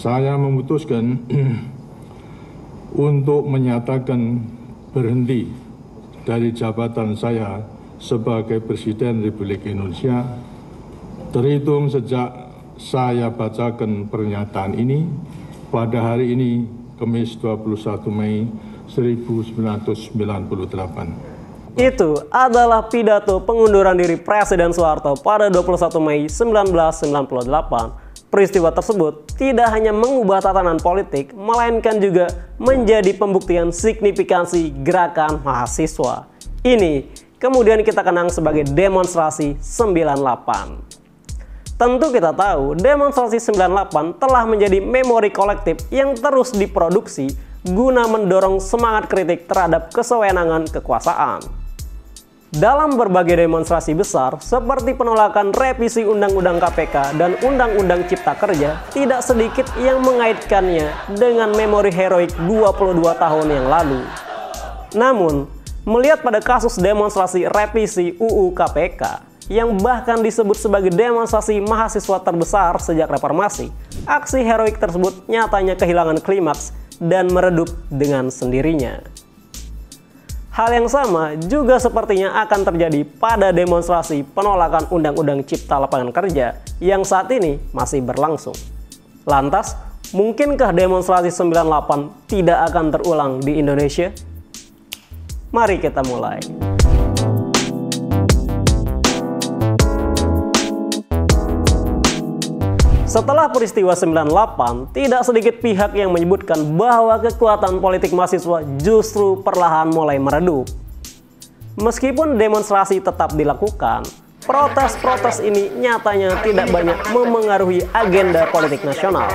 saya memutuskan untuk menyatakan berhenti dari jabatan saya sebagai Presiden Republik Indonesia terhitung sejak saya bacakan pernyataan ini pada hari ini, Kamis 21 Mei 1998. Itu adalah pidato pengunduran diri Presiden Soeharto pada 21 Mei 1998. Peristiwa tersebut tidak hanya mengubah tatanan politik, melainkan juga menjadi pembuktian signifikansi gerakan mahasiswa. Ini kemudian kita kenang sebagai demonstrasi 98. Tentu kita tahu demonstrasi 98 telah menjadi memori kolektif yang terus diproduksi guna mendorong semangat kritik terhadap kesewenangan kekuasaan. Dalam berbagai demonstrasi besar seperti penolakan revisi Undang-Undang KPK dan Undang-Undang Cipta Kerja, tidak sedikit yang mengaitkannya dengan memori heroik 22 tahun yang lalu. Namun, melihat pada kasus demonstrasi revisi UU KPK yang bahkan disebut sebagai demonstrasi mahasiswa terbesar sejak reformasi, aksi heroik tersebut nyatanya kehilangan klimaks dan meredup dengan sendirinya. Hal yang sama juga sepertinya akan terjadi pada demonstrasi penolakan Undang-Undang Cipta Lapangan Kerja yang saat ini masih berlangsung. Lantas, mungkinkah demonstrasi 98 tidak akan terulang di Indonesia? Mari kita mulai. Setelah peristiwa 98, tidak sedikit pihak yang menyebutkan bahwa kekuatan politik mahasiswa justru perlahan mulai meredup. Meskipun demonstrasi tetap dilakukan, protes-protes ini nyatanya tidak banyak memengaruhi agenda politik nasional.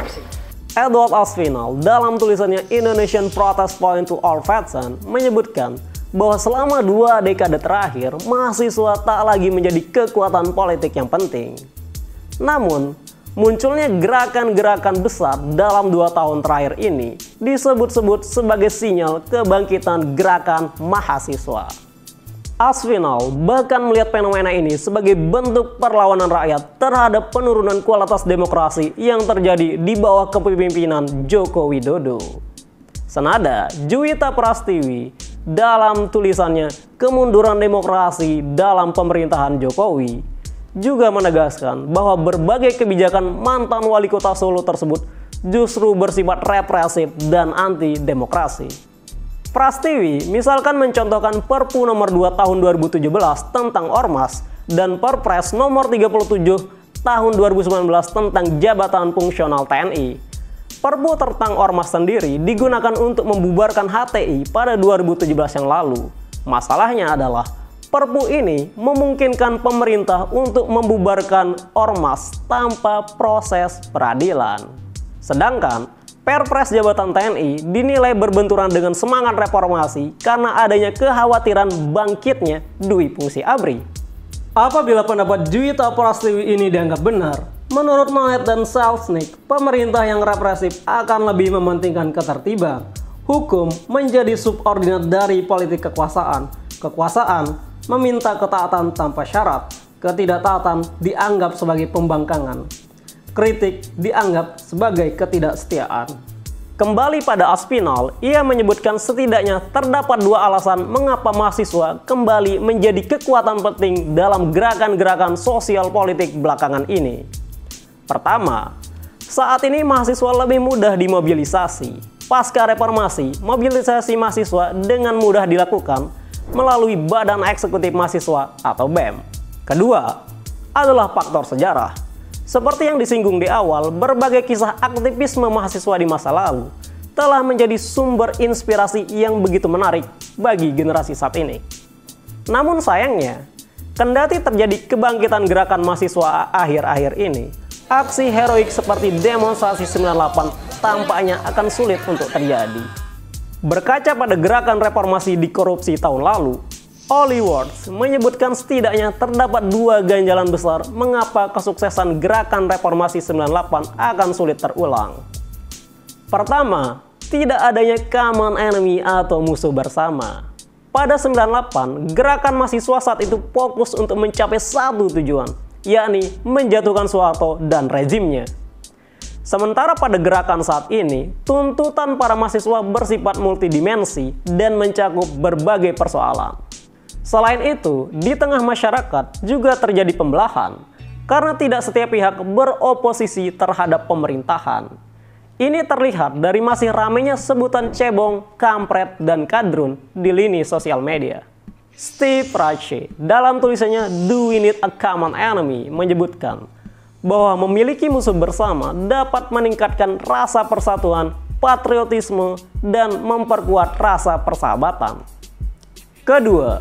Edward Aspinall dalam tulisannya Indonesian Protest Point to All Veterans menyebutkan bahwa selama 2 dekade terakhir, mahasiswa tak lagi menjadi kekuatan politik yang penting. Namun, munculnya gerakan-gerakan besar dalam 2 tahun terakhir ini disebut-sebut sebagai sinyal kebangkitan gerakan mahasiswa. Aspinall bahkan melihat fenomena ini sebagai bentuk perlawanan rakyat terhadap penurunan kualitas demokrasi yang terjadi di bawah kepemimpinan Joko Widodo. Senada, Juwita Prastiwi dalam tulisannya Kemunduran Demokrasi dalam Pemerintahan Jokowi juga menegaskan bahwa berbagai kebijakan mantan wali kota Solo tersebut justru bersifat represif dan anti-demokrasi. Prastiwi misalkan mencontohkan Perpu nomor 2 tahun 2017 tentang Ormas dan Perpres nomor 37 tahun 2019 tentang Jabatan Fungsional TNI. Perpu tentang Ormas sendiri digunakan untuk membubarkan HTI pada 2017 yang lalu. Masalahnya adalah Perpu ini memungkinkan pemerintah untuk membubarkan ormas tanpa proses peradilan. Sedangkan Perpres Jabatan TNI dinilai berbenturan dengan semangat reformasi karena adanya kekhawatiran bangkitnya Dwi Fungsi ABRI. Apabila pendapat Juwita Prastiwi ini dianggap benar, menurut Noet dan Selznick, pemerintah yang represif akan lebih mementingkan ketertiban. Hukum menjadi subordinat dari politik kekuasaan. Kekuasaan meminta ketaatan tanpa syarat, ketidaktaatan dianggap sebagai pembangkangan, kritik dianggap sebagai ketidaksetiaan. Kembali pada Aspinall, ia menyebutkan setidaknya terdapat 2 alasan mengapa mahasiswa kembali menjadi kekuatan penting dalam gerakan-gerakan sosial politik belakangan ini. Pertama, saat ini mahasiswa lebih mudah dimobilisasi. Pasca reformasi, mobilisasi mahasiswa dengan mudah dilakukan melalui Badan Eksekutif Mahasiswa atau BEM. Kedua, adalah faktor sejarah. Seperti yang disinggung di awal, berbagai kisah aktivisme mahasiswa di masa lalu telah menjadi sumber inspirasi yang begitu menarik bagi generasi saat ini. Namun sayangnya, kendati terjadi kebangkitan gerakan mahasiswa akhir-akhir ini, aksi heroik seperti demonstrasi 98 tampaknya akan sulit untuk terjadi. Berkaca pada gerakan reformasi di korupsi tahun lalu, Ollie Words menyebutkan setidaknya terdapat 2 ganjalan besar mengapa kesuksesan gerakan reformasi 98 akan sulit terulang. Pertama, tidak adanya common enemy atau musuh bersama. Pada 98, gerakan mahasiswa saat itu fokus untuk mencapai satu tujuan, yakni menjatuhkan Soeharto dan rezimnya. Sementara pada gerakan saat ini, tuntutan para mahasiswa bersifat multidimensi dan mencakup berbagai persoalan. Selain itu, di tengah masyarakat juga terjadi pembelahan karena tidak setiap pihak beroposisi terhadap pemerintahan. Ini terlihat dari masih ramainya sebutan cebong, kampret, dan kadrun di lini sosial media. Steve Rache dalam tulisannya Do We Need a Common Enemy menyebutkan bahwa memiliki musuh bersama dapat meningkatkan rasa persatuan, patriotisme, dan memperkuat rasa persahabatan. Kedua,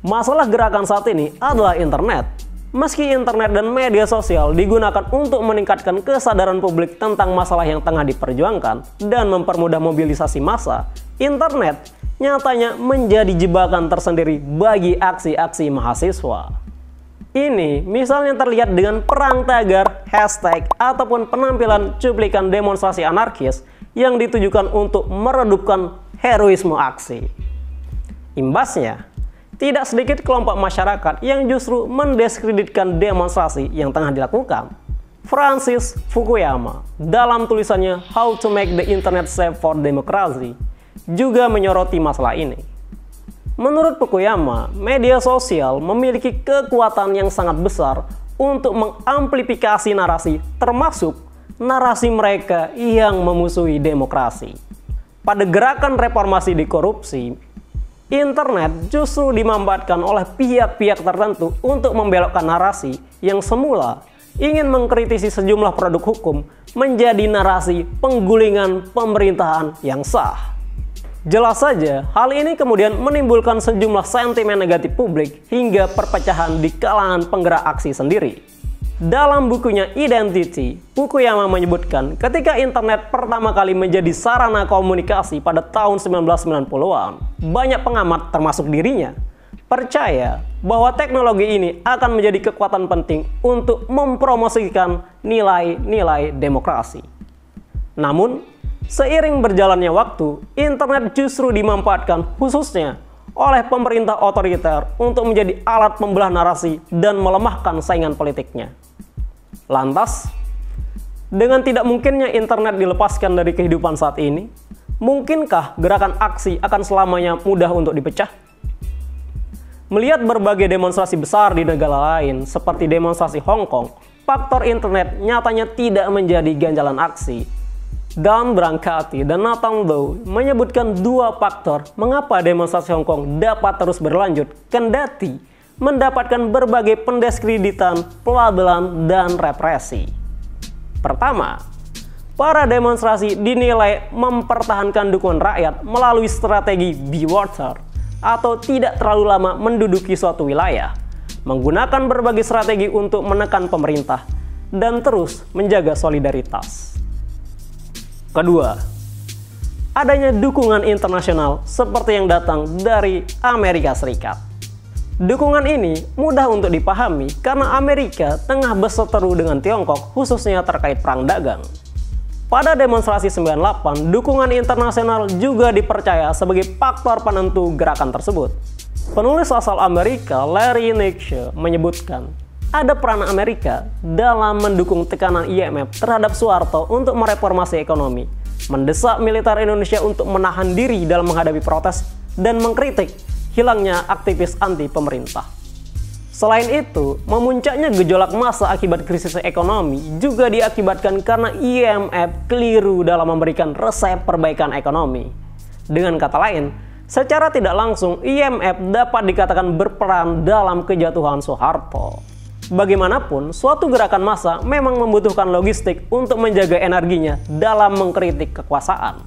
masalah gerakan saat ini adalah internet. Meski internet dan media sosial digunakan untuk meningkatkan kesadaran publik tentang masalah yang tengah diperjuangkan dan mempermudah mobilisasi massa, internet nyatanya menjadi jebakan tersendiri bagi aksi-aksi mahasiswa. Ini misalnya terlihat dengan perang tagar, hashtag, ataupun penampilan cuplikan demonstrasi anarkis yang ditujukan untuk meredupkan heroisme aksi. Imbasnya, tidak sedikit kelompok masyarakat yang justru mendiskreditkan demonstrasi yang tengah dilakukan. Francis Fukuyama dalam tulisannya How to Make the Internet Safe for Democracy juga menyoroti masalah ini. Menurut Fukuyama, media sosial memiliki kekuatan yang sangat besar untuk mengamplifikasi narasi, termasuk narasi mereka yang memusuhi demokrasi. Pada gerakan reformasi di korupsi, internet justru dimanfaatkan oleh pihak-pihak tertentu untuk membelokkan narasi yang semula ingin mengkritisi sejumlah produk hukum menjadi narasi penggulingan pemerintahan yang sah. Jelas saja, hal ini kemudian menimbulkan sejumlah sentimen negatif publik hingga perpecahan di kalangan penggerak aksi sendiri. Dalam bukunya Identity, Fukuyama menyebutkan ketika internet pertama kali menjadi sarana komunikasi pada tahun 1990-an, banyak pengamat termasuk dirinya percaya bahwa teknologi ini akan menjadi kekuatan penting untuk mempromosikan nilai-nilai demokrasi. Namun, seiring berjalannya waktu, internet justru dimanfaatkan khususnya oleh pemerintah otoriter untuk menjadi alat pembelah narasi dan melemahkan saingan politiknya. Lantas, dengan tidak mungkinnya internet dilepaskan dari kehidupan saat ini, mungkinkah gerakan aksi akan selamanya mudah untuk dipecah? Melihat berbagai demonstrasi besar di negara lain seperti demonstrasi Hong Kong, faktor internet nyatanya tidak menjadi ganjalan aksi. Dan Brancati dan Nathan Lowe menyebutkan dua faktor mengapa demonstrasi Hong Kong dapat terus berlanjut kendati mendapatkan berbagai pendiskreditan, pelabelan, dan represi. Pertama, para demonstrasi dinilai mempertahankan dukungan rakyat melalui strategi be water atau tidak terlalu lama menduduki suatu wilayah, menggunakan berbagai strategi untuk menekan pemerintah, dan terus menjaga solidaritas. Kedua, adanya dukungan internasional seperti yang datang dari Amerika Serikat. Dukungan ini mudah untuk dipahami karena Amerika tengah berseteru dengan Tiongkok khususnya terkait perang dagang. Pada demonstrasi 98, dukungan internasional juga dipercaya sebagai faktor penentu gerakan tersebut. Penulis asal Amerika Larry Nietzsche menyebutkan ada peran Amerika dalam mendukung tekanan IMF terhadap Soeharto untuk mereformasi ekonomi, mendesak militer Indonesia untuk menahan diri dalam menghadapi protes, dan mengkritik hilangnya aktivis anti pemerintah. Selain itu, memuncaknya gejolak massa akibat krisis ekonomi juga diakibatkan karena IMF keliru dalam memberikan resep perbaikan ekonomi. Dengan kata lain, secara tidak langsung IMF dapat dikatakan berperan dalam kejatuhan Soeharto. Bagaimanapun, suatu gerakan massa memang membutuhkan logistik untuk menjaga energinya dalam mengkritik kekuasaan.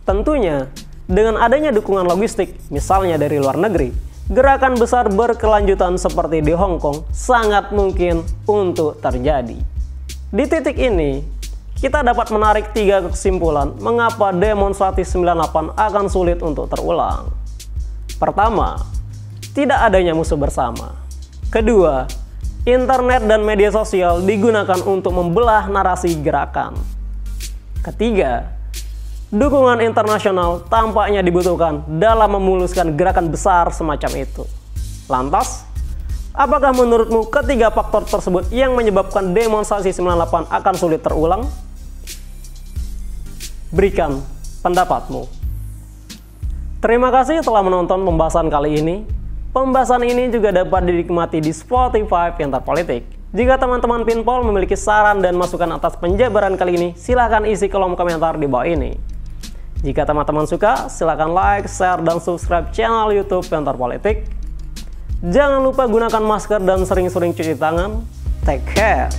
Tentunya, dengan adanya dukungan logistik, misalnya dari luar negeri, gerakan besar berkelanjutan seperti di Hong Kong sangat mungkin untuk terjadi. Di titik ini, kita dapat menarik 3 kesimpulan mengapa demonstrasi 98 akan sulit untuk terulang. Pertama, tidak adanya musuh bersama. Kedua, internet dan media sosial digunakan untuk membelah narasi gerakan. Ketiga, dukungan internasional tampaknya dibutuhkan dalam memuluskan gerakan besar semacam itu. Lantas, Apakah menurutmu ketiga faktor tersebut yang menyebabkan demonstrasi 98 akan sulit terulang? Berikan pendapatmu. Terima kasih telah menonton pembahasan kali ini. Pembahasan ini juga dapat dinikmati di Spotify Pintar Politik. Jika teman-teman Pinpol memiliki saran dan masukan atas penjabaran kali ini, silahkan isi kolom komentar di bawah ini. Jika teman-teman suka, silahkan like, share, dan subscribe channel YouTube Pintar Politik. Jangan lupa gunakan masker dan sering-sering cuci tangan. Take care.